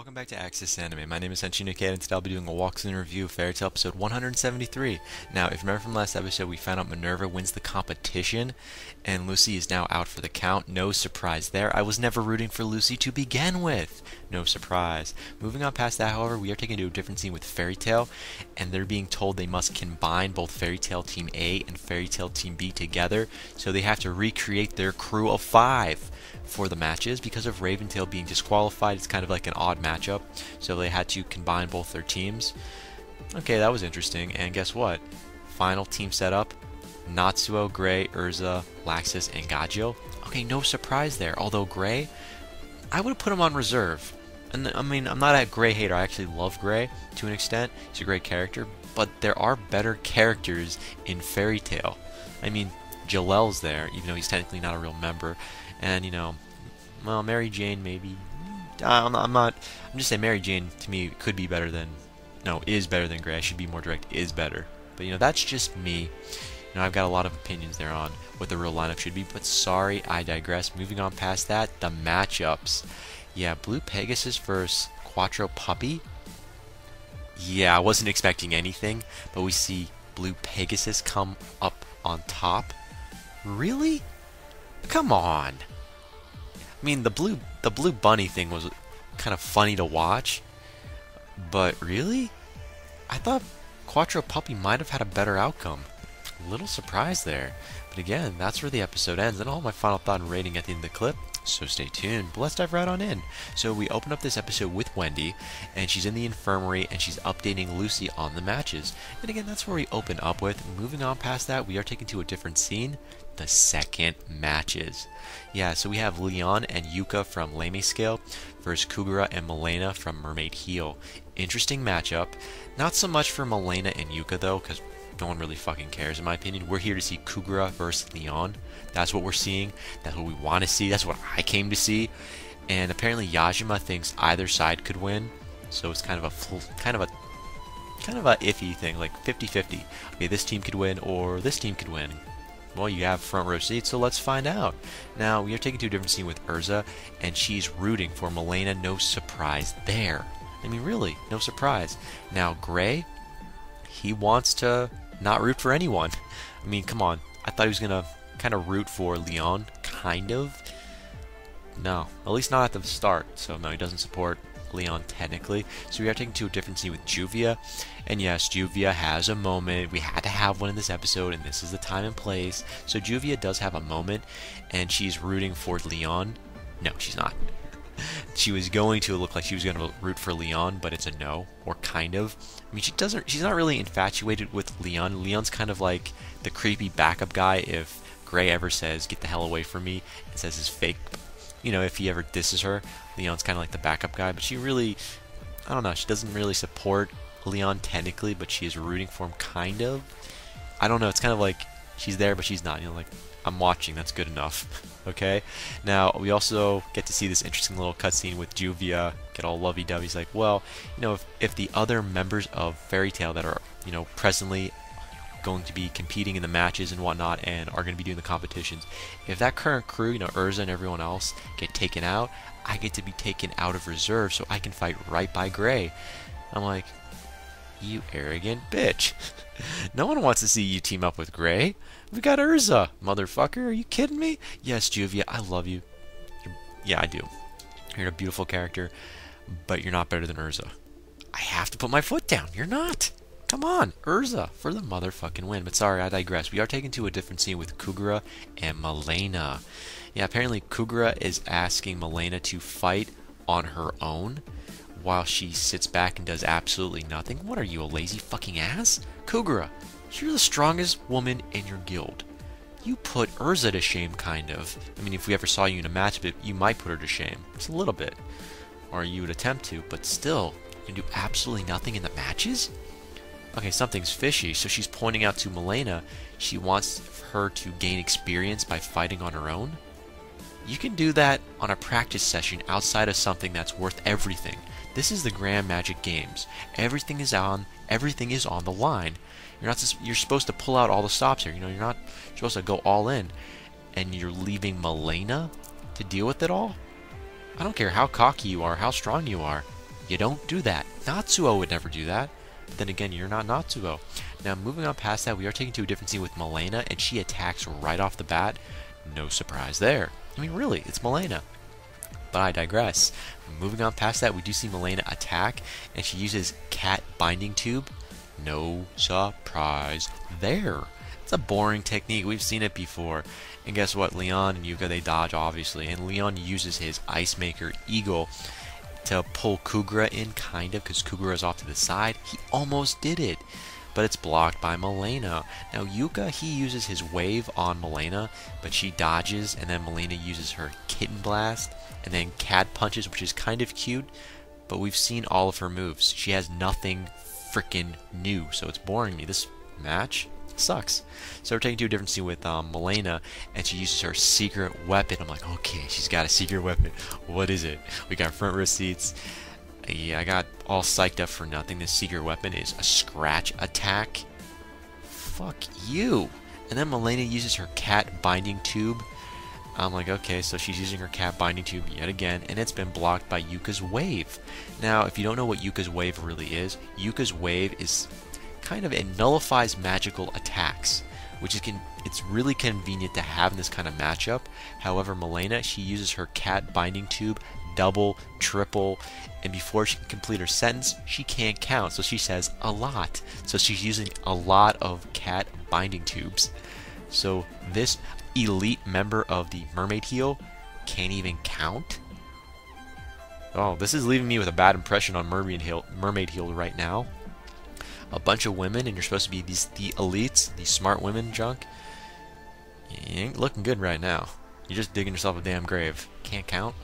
Welcome back to Access Anime. My name is Henshin Ikeda, and today I'll be doing a walkthrough review of Fairy Tail episode 173. Now, if you remember from last episode, we found out Minerva wins the competition, and Lucy is now out for the count. No surprise there. I was never rooting for Lucy to begin with. No surprise. Moving on past that, however, we are taken to a different scene with Fairy Tail, and they're being told they must combine both Fairy Tail Team A and Fairy Tail Team B together, so they have to recreate their crew of 5 for the matches. Because of Raventail being disqualified, it's kind of like an odd matchup, so they had to combine both their teams. Okay, that was interesting, and guess what? Final team setup: Natsuo, Gray, Urza, Laxus, and Gajio. Okay, no surprise there, although Gray, I would have put him on reserve. And I mean, I'm not a Gray hater, I actually love Gray to an extent. He's a great character, but there are better characters in Fairy Tail. I mean, Jalel's there, even though he's technically not a real member. And, you know, well, Mary Jane maybe. I'm just saying Mary Jane to me could be better than, no, is better than Gray. I should be more direct, is better. But, you know, that's just me. You know, I've got a lot of opinions there on what the real lineup should be, but sorry, I digress. Moving on past that, the matchups. Yeah, Blue Pegasus versus Quattro Puppy. Yeah, I wasn't expecting anything, but we see Blue Pegasus come up on top. Really? Come on. I mean, the blue bunny thing was kind of funny to watch, but really? I thought Quattro Puppy might have had a better outcome. A little surprised there. But again, that's where the episode ends, and all my final thought and rating at the end of the clip, so stay tuned. But let's dive right on in. So we open up this episode with Wendy, and she's in the infirmary, and she's updating Lucy on the matches. And again, that's where we open up with. Moving on past that, we are taken to a different scene. The second matches. Yeah, so we have Leon and Yuka from Lame Scale versus Kugura and Milena from Mermaid Heel. Interesting matchup. Not so much for Milena and Yuka though, because no one really fucking cares in my opinion. We're here to see Kugura versus Leon. That's what we're seeing. That's what we want to see. That's what I came to see. And apparently Yajima thinks either side could win. So it's kind of a iffy thing, like 50-50. Okay, this team could win or this team could win. Well, you have front row seats, so let's find out. Now, we are taken to a different scene with Urza, and she's rooting for Milena. No surprise there. I mean, really, no surprise. Now, Gray, he wants to not root for anyone. I mean, come on. I thought he was going to kind of root for Leon, kind of. No, at least not at the start. So, no, he doesn't support Leon technically. So we are taken to a different scene with Juvia, and yes, Juvia has a moment. We had to have one in this episode, and this is the time and place. So Juvia does have a moment, and she's rooting for Leon. No, she's not. She was going to look like she was going to root for Leon, but it's a no, or kind of. I mean, she's not really infatuated with Leon. Leon's kind of like the creepy backup guy if Gray ever says, "Get the hell away from me," and says his fake, you know, if he ever disses her, Leon's kind of like the backup guy, but she really, I don't know, she doesn't really support Leon technically, but she is rooting for him, kind of. I don't know, it's kind of like she's there, but she's not, you know, like, I'm watching, that's good enough, okay? Now, we also get to see this interesting little cutscene with Juvia, get all lovey-dovey. He's like, well, you know, if the other members of Fairy Tail that are, you know, presently going to be competing in the matches and whatnot and are going to be doing the competitions, if that current crew, you know, Urza and everyone else, get taken out, I get to be taken out of reserve so I can fight right by Gray. I'm like, you arrogant bitch. No one wants to see you team up with Gray. We got Urza, motherfucker. Are you kidding me? Yes, Juvia, I love you. Yeah, I do. You're a beautiful character, but you're not better than Urza. I have to put my foot down. You're not. Come on, Urza for the motherfucking win. But sorry, I digress. We are taken to a different scene with Kugura and Milena. Yeah, apparently Kugura is asking Milena to fight on her own while she sits back and does absolutely nothing. What are you, a lazy fucking ass? Kugura, you're the strongest woman in your guild. You put Urza to shame, kind of. I mean, if we ever saw you in a match, you might put her to shame. Just a little bit. Or you would attempt to, but still, you can do absolutely nothing in the matches? Okay, something's fishy. So she's pointing out to Milena she wants her to gain experience by fighting on her own. You can do that on a practice session outside of something that's worth everything. This is the Grand Magic Games. Everything is on the line. You're supposed to pull out all the stops here. You know, you're not supposed to go all in, and you're leaving Milena to deal with it all. I don't care how cocky you are, how strong you are. You don't do that. Natsuo would never do that. But then again, you're not Natsuo. Now, moving on past that, we are taken to a different scene with Milena, and she attacks right off the bat. No surprise there. I mean, really, it's Milena. But I digress. Moving on past that, we do see Milena attack, and she uses cat binding tube. No surprise there. It's a boring technique. We've seen it before. And guess what? Leon and Yuka, they dodge, obviously. And Leon uses his Ice Maker Eagle to pull Kugura in, kind of, because Kugura's off to the side. He almost did it, but it's blocked by Milena. Now, Yuka, he uses his wave on Milena, but she dodges, and then Milena uses her Kitten Blast, and then Cat Punches, which is kind of cute, but we've seen all of her moves. She has nothing freaking new, so it's boring me. This match sucks. So we're taking to a different scene with Milena, and she uses her secret weapon. I'm like, okay, she's got a secret weapon. What is it? We got front row seats. Yeah, I got all psyched up for nothing. This secret weapon is a scratch attack. Fuck you. And then Milena uses her cat binding tube. I'm like, okay, so she's using her cat binding tube yet again, and it's been blocked by Yuka's wave. Now, if you don't know what Yuka's wave really is, Yuka's wave is kind of, it nullifies magical attacks, which is it's really convenient to have in this kind of matchup. However, Milena, she uses her cat binding tube double, triple, and before she can complete her sentence, she can't count, so she says a lot. So she's using a lot of cat binding tubes. So this elite member of the Mermaid Heel can't even count? Oh, this is leaving me with a bad impression on Mermaid Heel right now. A bunch of women, and you're supposed to be the elites, the smart women junk. You ain't looking good right now. You're just digging yourself a damn grave. Can't count?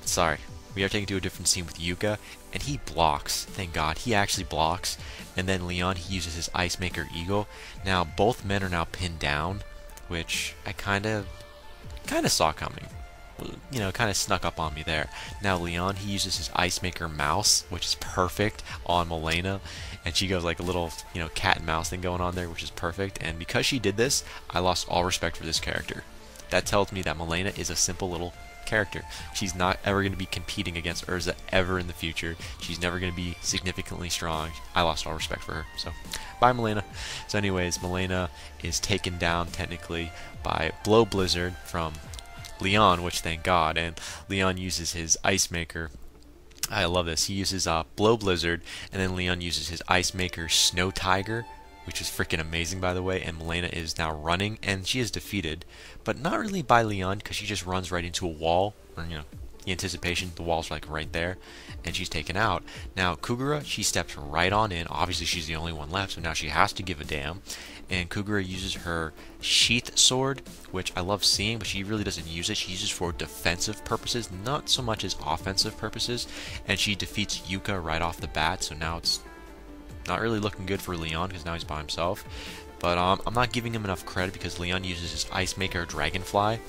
Sorry. We are taken to a different scene with Yuka, and he blocks. Thank God. He actually blocks. And then Leon, he uses his Ice Maker Eagle. Now, both men are now pinned down, which I kind of saw coming. You know, kind of snuck up on me there. Now Leon, he uses his Ice Maker Mouse, which is perfect on Milena, and she goes like a little, you know, cat and mouse thing going on there, which is perfect. And because she did this, I lost all respect for this character. That tells me that Milena is a simple little character. She's not ever going to be competing against Urza ever in the future. She's never going to be significantly strong. I lost all respect for her. So, bye Milena. So anyways, Milena is taken down technically by Blow Blizzard from Leon, which thank God, and Leon uses his Ice Maker. I love this. He uses Blow Blizzard, and then Leon uses his Ice Maker Snow Tiger, which is freaking amazing, by the way. And Milena is now running, and she is defeated, but not really by Leon, because she just runs right into a wall, or, you know, the anticipation, the wall's like right there, and she's taken out. Now Kugura, she steps right on in. Obviously she's the only one left, so now she has to give a damn. And Kugura uses her sheath sword, which I love seeing, but she really doesn't use it. She uses for defensive purposes, not so much as offensive purposes, and she defeats Yuka right off the bat. So now it's not really looking good for Leon, because now he's by himself. But I'm not giving him enough credit, because Leon uses his Ice Maker Dragonfly.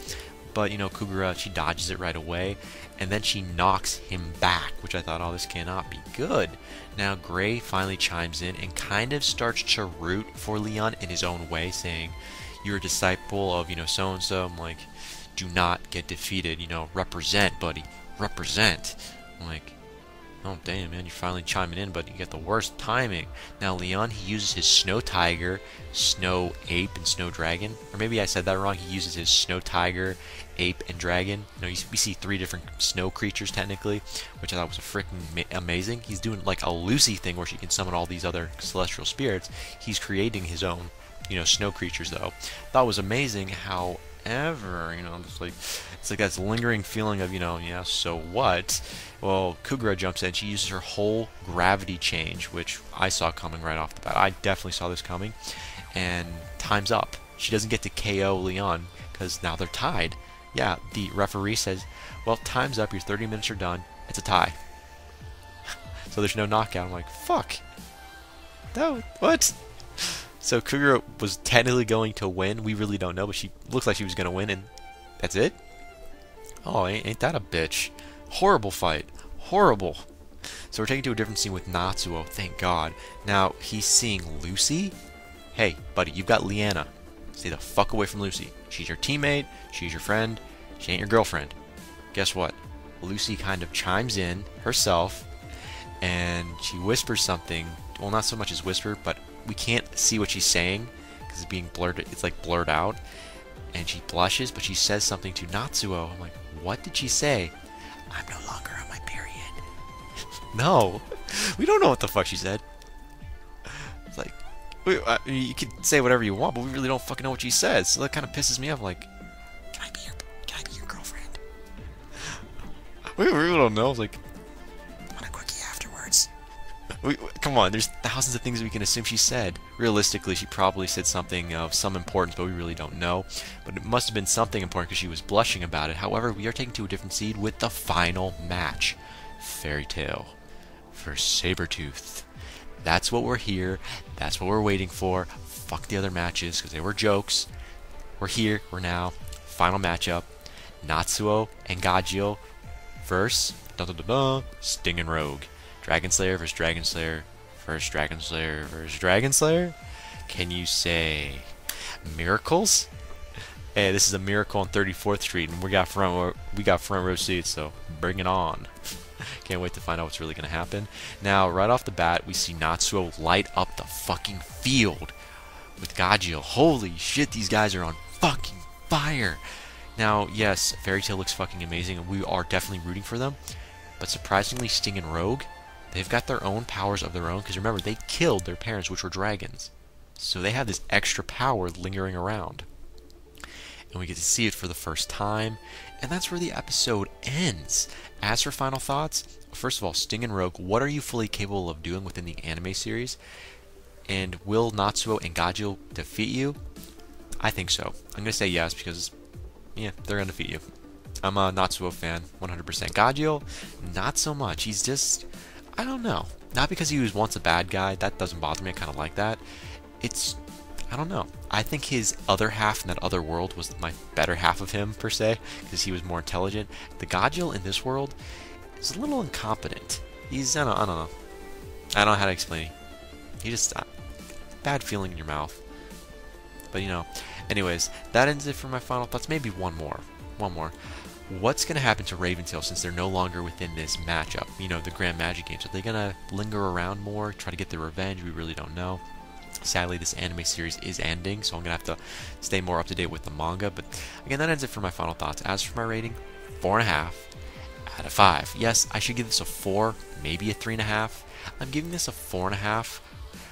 But, you know, Kugura, she dodges it right away, and then she knocks him back, which I thought, oh, this cannot be good. Now, Gray finally chimes in and kind of starts to root for Leon in his own way, saying, you're a disciple of, you know, so-and-so. I'm like, do not get defeated, you know, represent, buddy, represent. I'm like, oh, damn, man, you're finally chiming in, but you get the worst timing. Now, Leon, he uses his Snow Tiger, Snow Ape, and Snow Dragon. Or maybe I said that wrong. He uses his Snow Tiger, Ape, and Dragon. You know, we see 3 different snow creatures, technically, which I thought was freaking amazing. He's doing like a Lucy thing where she can summon all these other celestial spirits. He's creating his own, you know, snow creatures, though. That was amazing. However, you know, it's like that lingering feeling of, you know, yeah, so what? Well, Kugura jumps in. She uses her whole gravity change, which I saw coming right off the bat. I definitely saw this coming. And time's up. She doesn't get to KO Leon, because now they're tied. Yeah, the referee says, well, time's up. Your 30 minutes are done. It's a tie. So there's no knockout. I'm like, fuck. No, what? So Kugura was technically going to win. We really don't know, but she looks like she was going to win, and that's it? Oh, ain't that a bitch. Horrible fight. Horrible. So we're taken to a different scene with Natsuo, thank God. Now, he's seeing Lucy. Hey, buddy, you've got Leanna. Stay the fuck away from Lucy. She's your teammate, she's your friend, she ain't your girlfriend. Guess what? Lucy kind of chimes in herself, and she whispers something. Well, not so much as whisper, but we can't see what she's saying because it's being blurred. It's like blurred out, and she blushes, but she says something to Natsuo. I'm like, what did she say? I'm no longer on my period. No, we don't know what the fuck she said. It's like, you can say whatever you want, but we really don't fucking know what she said. So that kind of pisses me off. Like, can I be your girlfriend? We really don't know. It's like, I want a quickie afterwards. Come on, there's thousands of things we can assume she said. Realistically, she probably said something of some importance, but we really don't know. But it must have been something important because she was blushing about it. However, we are taking to a different seed with the final match. Fairy Tail versus Sabretooth. That's what we're here. That's what we're waiting for. Fuck the other matches because they were jokes. We're here. We're now. Final matchup. Natsuo and Gajio versus Sting and Rogue. Dragon Slayer versus Dragon Slayer versus Dragon Slayer versus Dragon Slayer. Can you say miracles? Hey, this is a miracle on 34th Street, and we got front row seats, so bring it on. Can't wait to find out what's really gonna happen. Now, right off the bat, we see Natsuo light up the fucking field with Gajio. Holy shit, these guys are on fucking fire. Now, yes, Fairy Tail looks fucking amazing, and we are definitely rooting for them. But surprisingly, Sting and Rogue, they've got their own powers of their own, because remember, they killed their parents, which were dragons. So they have this extra power lingering around. And we get to see it for the first time, and that's where the episode ends. As for final thoughts, first of all, Sting and Rogue, what are you fully capable of doing within the anime series? And will Natsuo and Gajio defeat you? I think so. I'm going to say yes, because, yeah, they're going to defeat you. I'm a Natsuo fan, 100%. Gajio, not so much. He's just, I don't know. Not because he was once a bad guy. That doesn't bother me. I kind of like that. It's, I don't know. I think his other half in that other world was my better half of him, per se, because he was more intelligent. The Gajio in this world is a little incompetent. He's, I don't know. I don't know how to explain it. He just, bad feeling in your mouth. But, you know, anyways, that ends it for my final thoughts. Maybe one more. What's going to happen to Raventail since they're no longer within this matchup? You know, the Grand Magic Games. Are they going to linger around more, try to get their revenge? We really don't know. Sadly, this anime series is ending, so I'm going to have to stay more up to date with the manga. But again, that ends it for my final thoughts. As for my rating, 4.5 out of 5. Yes, I should give this a 4, maybe a 3.5. I'm giving this a 4.5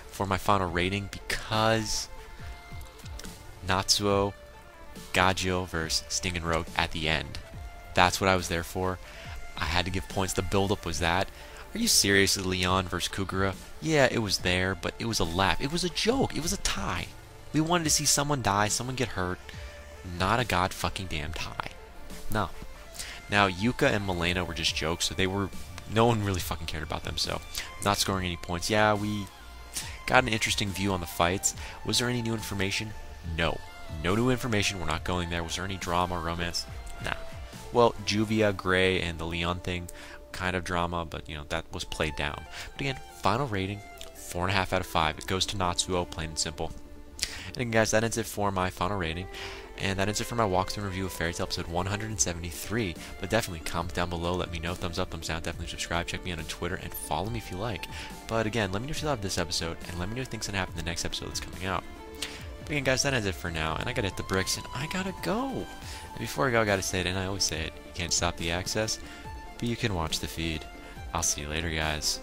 for my final rating because Natsuo, Gajio versus Sting and Rogue at the end. That's what I was there for. I had to give points. The build-up was that. Are you serious? Leon versus Kugura? Yeah, it was there, but it was a laugh. It was a joke. It was a tie. We wanted to see someone die, someone get hurt. Not a god fucking damn tie. No. Now, Yuka and Milena were just jokes, so they were... No one really fucking cared about them, so... Not scoring any points. Yeah, we got an interesting view on the fights. Was there any new information? No. No new information. We're not going there. Was there any drama, romance? Nah. Well, Juvia, Gray, and the Leon thing... kind of drama, but you know, that was played down. But again, final rating 4.5 out of 5. It goes to Natsuo, plain and simple. And again, guys, that ends it for my final rating, and that ends it for my walkthrough review of Fairy Tail episode 173. But definitely comment down below, let me know, thumbs up, thumbs down, definitely subscribe, check me out on Twitter, and follow me if you like. But again, let me know if you love this episode, and let me know what things gonna happen in the next episode that's coming out. But again, guys, that ends it for now, and I gotta hit the bricks, and I gotta go. And before I go, I gotta say it, and I always say it, you can't stop the access, but you can watch the feed. I'll see you later, guys.